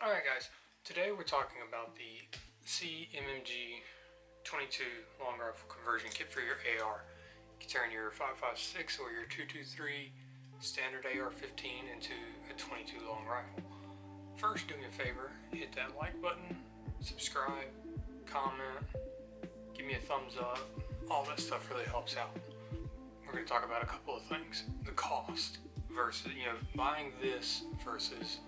Alright guys, today we're talking about the CMMG 22 long rifle conversion kit for your AR. You can turn your 5.56 or your 223 standard AR-15 into a 22 long rifle. First, do me a favor, hit that like button, subscribe, comment, give me a thumbs up. All that stuff really helps out. We're going to talk about a couple of things. The cost versus, buying this versus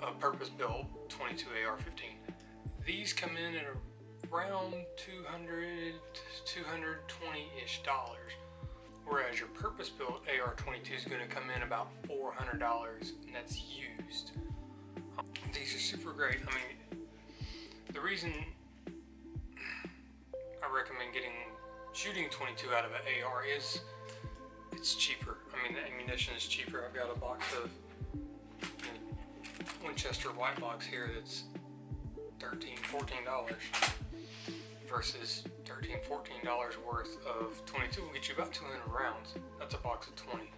a purpose-built 22 AR-15. These come in at around $200 to $220-ish, whereas your purpose-built AR-22 is going to come in about $400, and that's used. These are super great. I mean, the reason I recommend shooting 22 out of an AR is it's cheaper. I mean, the ammunition is cheaper. I've got a box of Winchester white box here that's $13, $14 versus $13, $14 worth of 22 will get you about 200 rounds. That's a box of 20.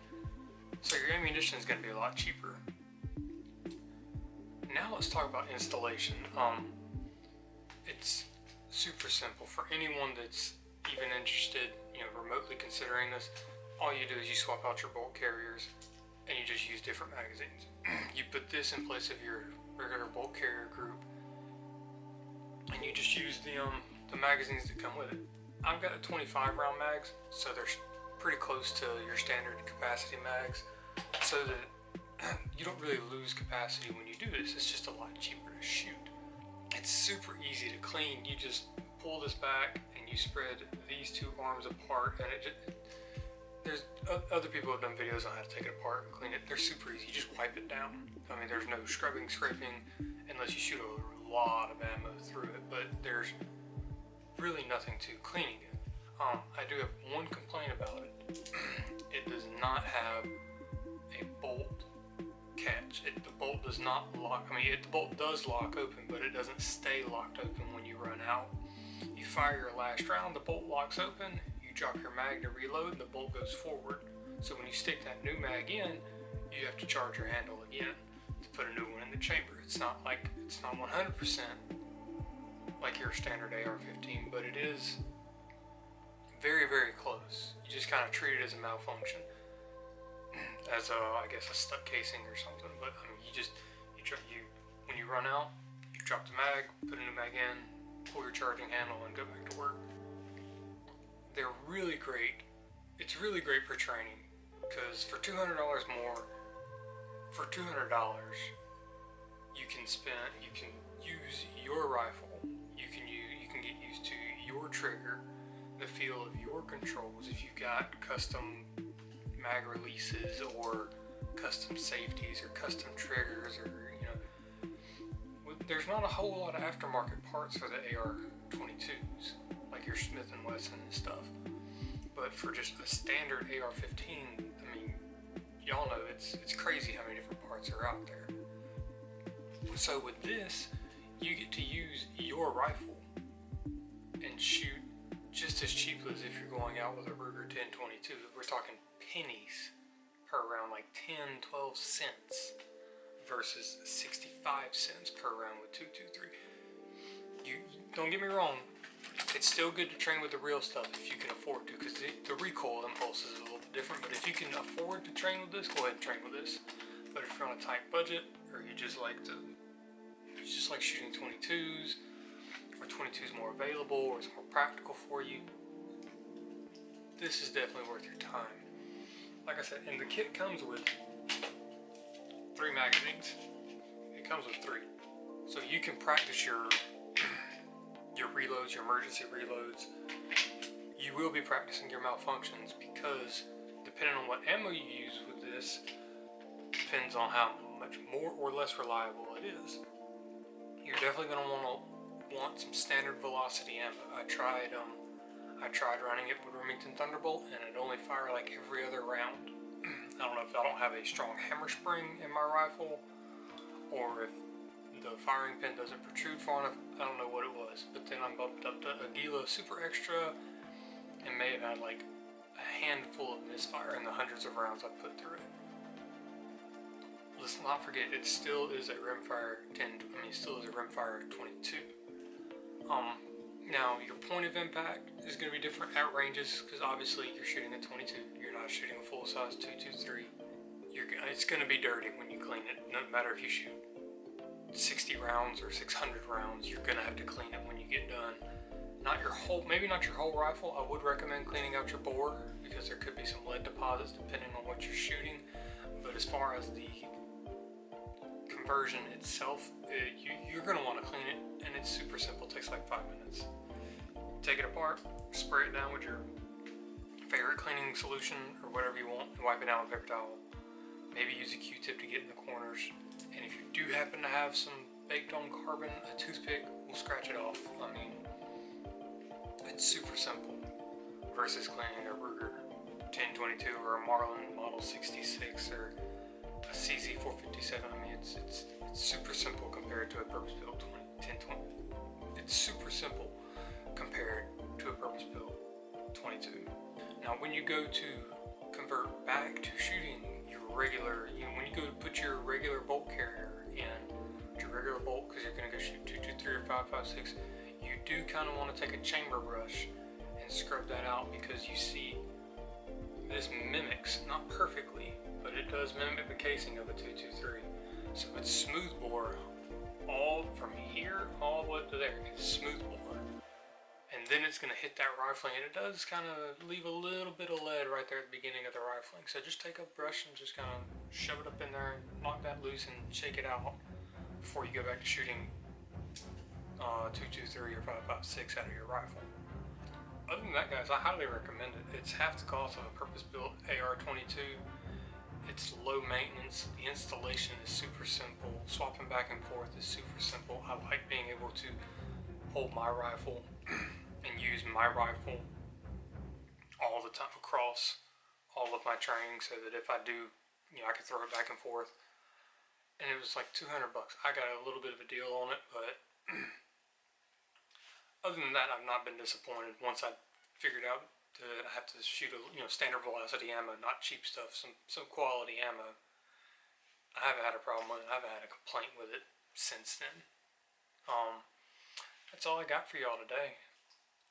So your ammunition is going to be a lot cheaper. Now let's talk about installation. It's super simple for anyone that's even interested, remotely considering this. All you do is you swap out your bolt carriers and you just use different magazines. You put this in place of your regular bolt carrier group, and you just use the magazines that come with it. I've got a 25 round mags, so they're pretty close to your standard capacity mags, so that you don't really lose capacity when you do this. It's just a lot cheaper to shoot. It's super easy to clean. You just pull this back and you spread these two arms apart, and there's other people have done videos on how to take it apart and clean it. They're super easy. You just wipe it down. I mean, there's no scrubbing, scraping, unless you shoot a lot of ammo through it, but there's really nothing to cleaning it. I do have one complaint about it. It does not have a bolt catch. The bolt does not lock. I mean, the bolt does lock open, but it doesn't stay locked open when you run out. You fire your last round, the bolt locks open. You drop your mag to reload, and the bolt goes forward. So when you stick that new mag in, you have to charge your handle again to put a new one in the chamber. It's not 100% like your standard AR-15, but it is very, very close. You just kind of treat it as a malfunction, as I guess a stuck casing or something. But I mean, when you run out, you drop the mag, put a new mag in, pull your charging handle, and go back to work. They're really great. It's really great for training, because for $200 more, for $200 you can use your rifle. You can get used to your trigger, the feel of your controls. If you've got custom mag releases or custom safeties or custom triggers, or there's not a whole lot of aftermarket parts for the AR-22s like your Smith & Wesson and stuff, but for just a standard AR-15, I mean, y'all know it's crazy how many different parts are out there. So with this, you get to use your rifle and shoot just as cheaply as if you're going out with a Ruger 10/22. We're talking pennies per round, like 10-12 cents versus 65 cents per round with 223. You don't get me wrong, it's still good to train with the real stuff if you can afford to, because the recoil impulse is a little bit different. But if you can afford to train with this, go ahead and train with this. But if you're on a tight budget, or you just like shooting 22s, or 22s more available, or it's more practical for you, this is definitely worth your time. Like I said, and the kit comes with 3 magazines. It comes with 3, so you can practice your reloads, your emergency reloads. You will be practicing your malfunctions, because depending on what ammo you use with this depends on how much more or less reliable it is. You're definitely going to want some standard velocity ammo. I tried running it with Remington Thunderbolt, and it only fired like every other round. I don't know if I don't have a strong hammer spring in my rifle, or if the firing pin doesn't protrude far enough. I don't know what it was, but then I bumped up to a Gila Super Extra and may have had like a handful of misfire in the hundreds of rounds I put through it. let's not forget, it still is a rimfire 10. I mean, it still is a rimfire 22. Now your point of impact is going to be different at ranges because obviously you're shooting a 22. You're not shooting a full size 223. It's going to be dirty when you clean it. No matter if you shoot 60 rounds or 600 rounds, you're going to have to clean it when you get done. Maybe not your whole rifle. I would recommend cleaning out your bore because there could be some lead deposits depending on what you're shooting. But as far as the conversion itself, you're going to want to clean it, and it's super simple. It takes like 5 minutes. Take it apart, spray it down with your favorite cleaning solution or whatever you want, and wipe it down with a paper towel. Maybe use a Q-tip to get in the corners. And if you do happen to have some baked on carbon, a toothpick will scratch it off. I mean, it's super simple versus cleaning a Ruger 1022 or a Marlin Model 66 or a CZ 457. I mean, it's super simple compared to a purpose-built 1020. It's super simple compared to a purpose-built 22. Now, when you go to convert back to shooting your regular, when you go to put your regular bolt carrier in, your regular bolt, because you're going to go shoot 223 or 556, you do kind of want to take a chamber brush and scrub that out because you see this mimics, not perfectly, but it does mimic the casing of a 223. So it's smooth bore all from here all the way to there. It's smooth bore. And then it's going to hit that rifling, and it does kind of leave a little bit of lead right there at the beginning of the rifling. So just take a brush and just kind of shove it up in there and knock that loose and shake it out before you go back to shooting 223 or 556 out of your rifle. Other than that, guys, I highly recommend it. It's half the cost of a purpose-built AR-22. It's low maintenance. The installation is super simple. Swapping back and forth is super simple. I like being able to hold my rifle and use my rifle all the time across all of my training so that if I do, I can throw it back and forth. And it was like $200. I got a little bit of a deal on it, but other than that, I've not been disappointed. Once I figured out that I have to shoot a standard velocity ammo, not cheap stuff, some quality ammo, I haven't had a problem with it. I haven't had a complaint with it since then. That's all I got for y'all today.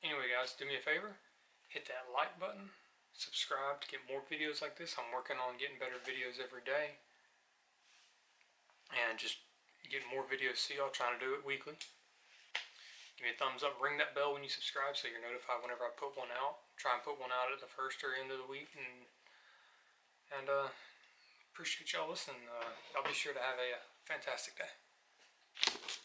Anyway, guys, do me a favor, hit that like button, subscribe to get more videos like this. I'm working on getting better videos every day, and just getting more videos. See y'all, trying to do it weekly. Give me a thumbs up, ring that bell when you subscribe so you're notified whenever I put one out. Try and put one out at the first or end of the week, and appreciate y'all listening. Y'all be sure to have a fantastic day.